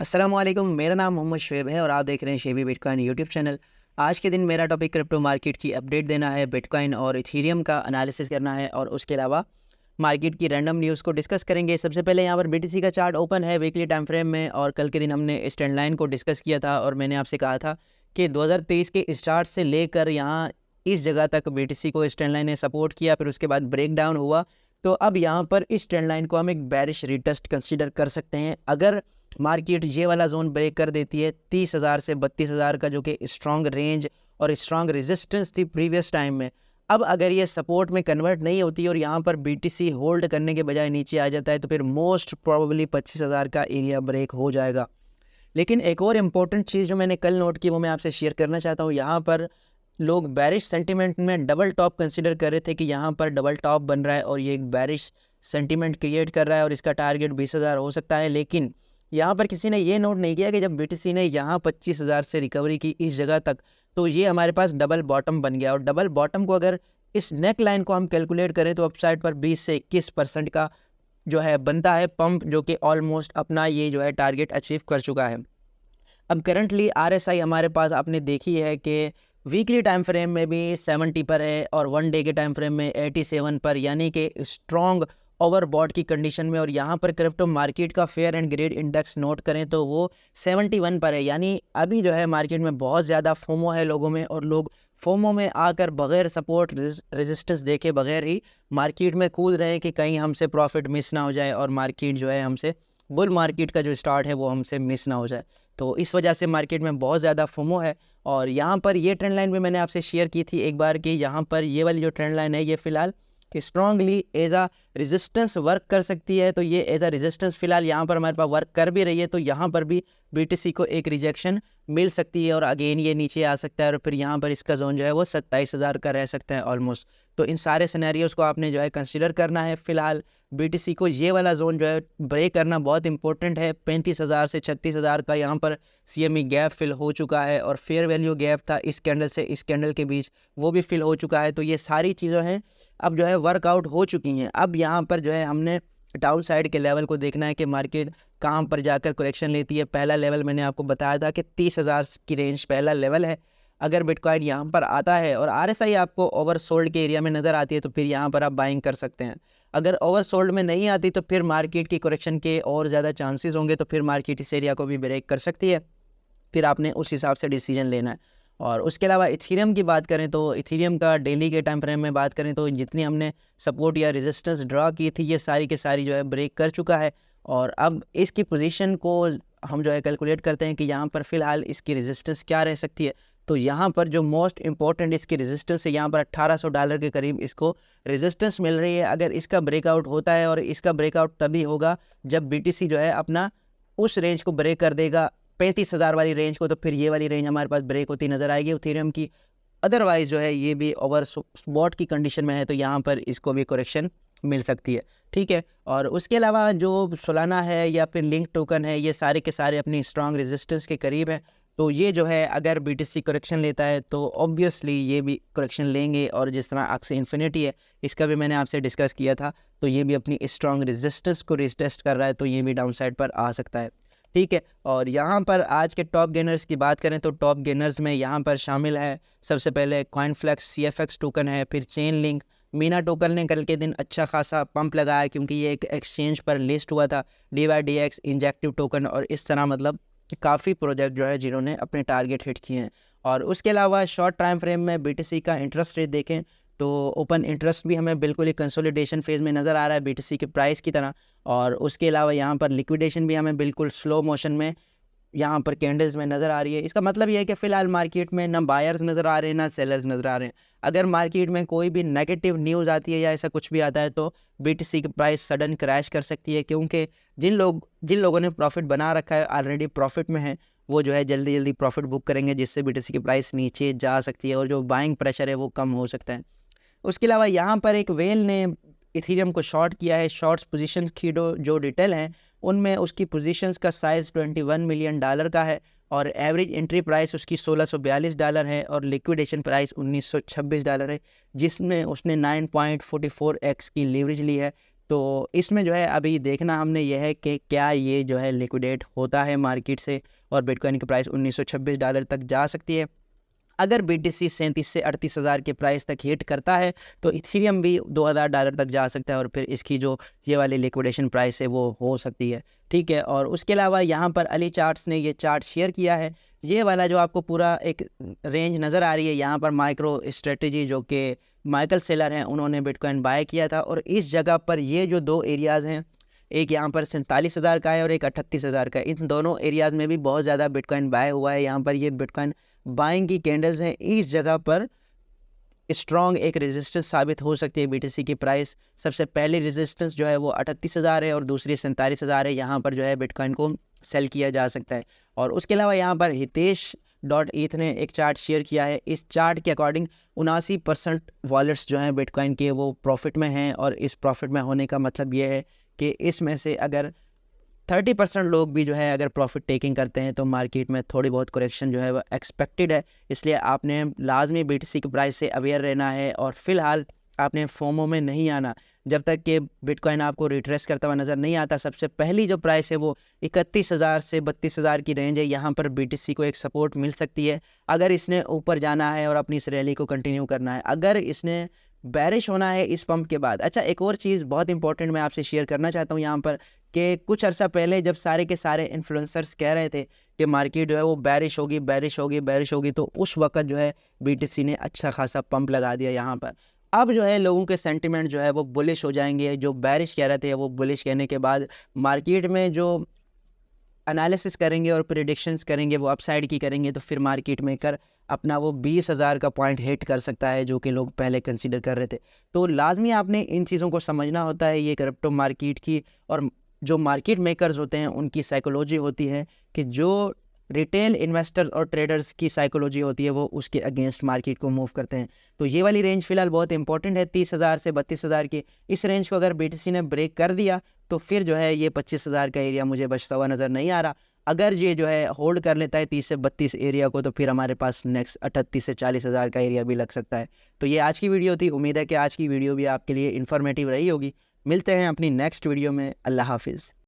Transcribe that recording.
अस्सलामुअलैकुम, मेरा नाम मोहम्मद शुएब है और आप देख रहे हैं शेबी बिटकॉइन यूट्यूब चैनल। आज के दिन मेरा टॉपिक क्रिप्टो मार्केट की अपडेट देना है, बिटकॉइन और इथीरियम का एनालिसिस करना है और उसके अलावा मार्केट की रैंडम न्यूज़ को डिस्कस करेंगे। सबसे पहले यहाँ पर बीटीसी का चार्ट ओपन है वीकली टाइम फ्रेम में और कल के दिन हमने इस ट्रेंड लाइन को डिस्कस किया था और मैंने आपसे कहा था कि 2023 के स्टार्ट से लेकर यहाँ इस जगह तक बीटीसी को इस ट्रेंड लाइन ने सपोर्ट किया, फिर उसके बाद ब्रेक डाउन हुआ। तो अब यहाँ पर इस ट्रेंड लाइन को हम एक बेरिश रिटेस्ट कंसिडर कर सकते हैं। अगर मार्केट ये वाला जोन ब्रेक कर देती है 30,000 से 32,000 का, जो कि स्ट्रॉन्ग रेंज और स्ट्रॉन्ग रेजिस्टेंस थी प्रीवियस टाइम में, अब अगर ये सपोर्ट में कन्वर्ट नहीं होती और यहाँ पर बीटीसी होल्ड करने के बजाय नीचे आ जाता है तो फिर मोस्ट प्रोबेबली 25,000 का एरिया ब्रेक हो जाएगा। लेकिन एक और इम्पॉर्टेंट चीज़ जो मैंने कल नोट की वो मैं आपसे शेयर करना चाहता हूँ। यहाँ पर लोग बैरिश सेंटिमेंट में डबल टॉप कंसिडर कर रहे थे कि यहाँ पर डबल टॉप बन रहा है और ये एक बैरिश सेंटिमेंट क्रिएट कर रहा है और इसका टारगेट 20,000 हो सकता है। लेकिन यहाँ पर किसी ने ये नोट नहीं किया कि जब बीटीसी ने यहाँ 25,000 से रिकवरी की इस जगह तक, तो ये हमारे पास डबल बॉटम बन गया और डबल बॉटम को अगर इस नेक लाइन को हम कैलकुलेट करें तो अपसाइड पर 20 से 21% का जो है बनता है पंप, जो कि ऑलमोस्ट अपना ये जो है टारगेट अचीव कर चुका है। अब करंटली आरएसआई हमारे पास आपने देखी है कि वीकली टाइम फ्रेम में भी 70 पर है और 1 डे के टाइम फ्रेम में 87 पर, यानी कि स्ट्रॉन्ग ओवरबॉट की कंडीशन में। और यहाँ पर क्रिप्टो मार्केट का fair and grade index note करें तो वो 71 पर है। यानी अभी जो है मार्केट में बहुत ज़्यादा फोमो है लोगों में और लोग फोमो में आकर बगैर सपोर्ट रेजिस्टेंस देखे बगैर ही मार्केट में कूद रहे हैं कि कहीं हमसे प्रॉफिट मिस ना हो जाए और मार्केट जो है हमसे बुल मार्केट का जो स्टार्ट है वो हमसे मिस ना हो जाए। तो इस वजह से मार्केट में बहुत ज़्यादा फोमो है। और यहाँ पर ये ट्रेंड लाइन भी मैंने आपसे शेयर की थी एक बार कि यहाँ पर ये वाली जो ट्रेंड लाइन है ये फ़िलहाल स्ट्रांगली एज आ रेजिस्टेंस वर्क कर सकती है। तो ये एज आ रेजिस्टेंस फ़िलहाल यहाँ पर हमारे पास वर्क कर भी रही है। तो यहाँ पर भी बीटीसी को एक रिजेक्शन मिल सकती है और अगेन ये नीचे आ सकता है और फिर यहाँ पर इसका जोन जो है वो 27,000 का रह सकता है ऑलमोस्ट। तो इन सारे सिनेरियोज़ को आपने जो है कंसिडर करना है। फ़िलहाल बीटीसी को ये वाला जोन जो है ब्रेक करना बहुत इंपॉर्टेंट है। 35,000 से 36,000 का यहाँ पर सीएमई गैप फिल हो चुका है और फेयर वैल्यू गैप था इस कैंडल से इस कैंडल के बीच, वो भी फिल हो चुका है। तो ये सारी चीज़ें हैं अब जो है वर्कआउट हो चुकी हैं। अब यहाँ पर जो है हमने डाउन साइड के लेवल को देखना है कि मार्केट कहाँ पर जाकर करेक्शन लेती है। पहला लेवल मैंने आपको बताया था कि 30,000 की रेंज पहला लेवल है। अगर बिटकॉइन यहाँ पर आता है और आरएसआई आपको ओवरसोल्ड के एरिया में नज़र आती है तो फिर यहाँ पर आप बाइंग कर सकते हैं। अगर ओवरसोल्ड में नहीं आती तो फिर मार्केट की करेक्शन के और ज़्यादा चांसेस होंगे, तो फिर मार्केट इस एरिया को भी ब्रेक कर सकती है। फिर आपने उस हिसाब से डिसीजन लेना है। और उसके अलावा इथीरियम की बात करें तो इथीरियम का डेली के टाइम फ्रेम में बात करें तो जितनी हमने सपोर्ट या रेजिस्टेंस ड्रा की थी ये सारी के सारी जो है ब्रेक कर चुका है। और अब इसकी पोजीशन को हम जो है कैलकुलेट करते हैं कि यहाँ पर फ़िलहाल इसकी रेजिस्टेंस क्या रह सकती है। तो यहाँ पर जो मोस्ट इंपॉर्टेंट इसकी रेजिस्टेंस है, यहाँ पर $1,800 के करीब इसको रेजिस्टेंस मिल रही है। अगर इसका ब्रेकआउट होता है और इसका ब्रेकआउट तभी होगा जब बीटीसी जो है अपना उस रेंज को ब्रेक कर देगा 35,000 वाली रेंज को, तो फिर ये वाली रेंज हमारे पास ब्रेक होती नज़र आएगी इथेरियम की। अदरवाइज़ जो है ये भी ओवर स्पॉट की कंडीशन में है तो यहाँ पर इसको भी करेक्शन मिल सकती है। ठीक है। और उसके अलावा जो सोलाना है या फिर लिंक टोकन है ये सारे के सारे अपनी स्ट्रॉन्ग रेजिस्टेंस के करीब है। तो ये जो है अगर बीटीसी करेक्शन लेता है तो ऑब्वियसली ये भी करेक्शन लेंगे। और जिस तरह एक्सी इन्फिनिटी है इसका भी मैंने आपसे डिस्कस किया था, तो ये भी अपनी स्ट्रॉन्ग रेजिस्टेंस को रिटेस्ट कर रहा है, तो ये भी डाउन साइड पर आ सकता है। ठीक है। और यहाँ पर आज के टॉप गेनर्स की बात करें तो टॉप गेनर्स में यहाँ पर शामिल है सबसे पहले कॉइनफ्लेक्स CFX टोकन है, फिर चेन लिंक। मीना टोकन ने कल के दिन अच्छा खासा पंप लगाया क्योंकि ये एक एक्सचेंज पर लिस्ट हुआ था, DYDX इंजेक्टिव टोकन। और इस तरह मतलब काफ़ी प्रोजेक्ट जो है जिन्होंने अपने टारगेट हिट किए हैं। और उसके अलावा शॉर्ट टाइम फ्रेम में बीटीसी का इंटरेस्ट रेट देखें तो ओपन इंटरेस्ट भी हमें बिल्कुल ही कंसोलिडेशन फेज़ में नज़र आ रहा है बीटीसी के प्राइस की तरह। और उसके अलावा यहाँ पर लिक्विडेशन भी हमें बिल्कुल स्लो मोशन में यहाँ पर कैंडल्स में नज़र आ रही है। इसका मतलब ये है कि फ़िलहाल मार्केट में ना बायर्स नज़र आ रहे हैं ना सेलर्स नज़र आ रहे हैं। अगर मार्केट में कोई भी नेगेटिव न्यूज़ आती है या ऐसा कुछ भी आता है तो बीटीसी की प्राइस सडन क्रैश कर सकती है, क्योंकि जिन लोगों ने प्रॉफिट बना रखा है ऑलरेडी प्रॉफिट में है वो जो है जल्दी जल्दी प्रॉफिट बुक करेंगे, जिससे बीटीसी की प्राइस नीचे जा सकती है और जो बाइंग प्रेशर है वो कम हो सकता है। उसके अलावा यहाँ पर एक वेल ने इथीरियम को शॉर्ट किया है। शॉर्ट्स पोजीशंस की जो डिटेल हैं उनमें उसकी पोजीशंस का साइज़ $21 मिलियन का है और एवरेज एंट्री प्राइस उसकी $1,642 है और लिक्विडेशन प्राइस $1,926 है, जिसमें उसने 9.44x की लीवरेज ली है। तो इसमें जो है अभी देखना हमने यह है कि क्या ये जो है लिक्विडेट होता है मार्केट से और बिटकॉइन की प्राइस $1926 तक जा सकती है। अगर BTC 37 से 38 हज़ार के प्राइस तक हिट करता है तो इथेरियम भी $2000 तक जा सकता है और फिर इसकी जो ये वाली लिक्विडेशन प्राइस है वो हो सकती है, ठीक है। और उसके अलावा यहाँ पर अली चार्ट्स ने ये चार्ट शेयर किया है। ये वाला जो आपको पूरा एक रेंज नज़र आ रही है, यहाँ पर माइक्रो स्ट्रेटजी जो कि माइकल सेलर हैं उन्होंने बिटकॉइन बाय किया था, और इस जगह पर ये जो दो एरियाज़ हैं, एक यहाँ पर 47,000 का है और एक 38,000 का है, इन दोनों एरियाज़ में भी बहुत ज़्यादा बिटकॉइन बाय हुआ है। यहाँ पर ये बिटकॉइन बाइंग की कैंडल्स हैं, इस जगह पर स्ट्रॉन्ग एक रेजिस्टेंस साबित हो सकती है BTC की प्राइस। सबसे पहली रेजिस्टेंस जो है वो 38,000 है और दूसरी 47,000 है, यहाँ पर जो है बिटकॉइन को सेल किया जा सकता है। और उसके अलावा यहाँ पर हितेश.eth ने एक चार्ट शेयर किया है। इस चार्ट के अकॉर्डिंग 79% वॉलेट्स जो हैं बिटकॉइन के वो प्रॉफिट में हैं, और इस प्रॉफिट में होने का मतलब ये है कि इसमें से अगर 30% लोग भी जो है अगर प्रॉफिट टेकिंग करते हैं तो मार्केट में थोड़ी बहुत करेक्शन जो है वो एक्सपेक्टेड है। इसलिए आपने लाजमी BTC की प्राइस से अवेयर रहना है, और फिलहाल आपने फोमो में नहीं आना जब तक कि बिटकॉइन आपको रिट्रेस करता हुआ नज़र नहीं आता। सबसे पहली जो प्राइस है वो 31,000 से 32,000 की रेंज है, यहाँ पर BTC को एक सपोर्ट मिल सकती है अगर इसने ऊपर जाना है और अपनी इस रैली को कंटिन्यू करना है। अगर इसने बैरिश होना है इस पंप के बाद। अच्छा, एक और चीज़ बहुत इंपॉर्टेंट मैं आपसे शेयर करना चाहता हूँ यहाँ पर, कि कुछ अर्सा पहले जब सारे के सारे इन्फ्लुएंसर्स कह रहे थे कि मार्केट जो है वो बैरिश होगी बैरिश होगी बैरिश होगी, तो उस वक्त जो है BTC ने अच्छा खासा पंप लगा दिया यहाँ पर। अब जो है लोगों के सेंटिमेंट जो है वो बुलिश हो जाएंगे। जो बैरिश कह रहे थे वो बुलिश कहने के बाद मार्केट में जो एनालिसिस करेंगे और प्रेडिक्शंस करेंगे वो अपसाइड की करेंगे, तो फिर मार्केट मेकर अपना वो 20,000 का पॉइंट हिट कर सकता है जो कि लोग पहले कंसीडर कर रहे थे। तो लाजमी आपने इन चीज़ों को समझना होता है, ये क्रिप्टो मार्केट की और जो मार्केट मेकर्स होते हैं उनकी साइकोलॉजी होती है, कि जो रिटेल इन्वेस्टर्स और ट्रेडर्स की साइकोलॉजी होती है वो उसके अगेंस्ट मार्केट को मूव करते हैं। तो ये वाली रेंज फ़िलहाल बहुत इंपॉर्टेंट है, 30,000 से 32,000 की। इस रेंज को अगर BTC ने ब्रेक कर दिया तो फिर जो है ये 25,000 का एरिया मुझे बचता हुआ नज़र नहीं आ रहा। अगर ये जो है होल्ड कर लेता है 30 से 32 एरिया को, तो फिर हमारे पास नेक्स्ट 38 से 40,000 का एरिया भी लग सकता है। तो ये आज की वीडियो थी। उम्मीद है कि आज की वीडियो भी आपके लिए इन्फॉर्मेटिव रही होगी। मिलते हैं अपनी नेक्स्ट वीडियो में। अल्लाह हाफिज़।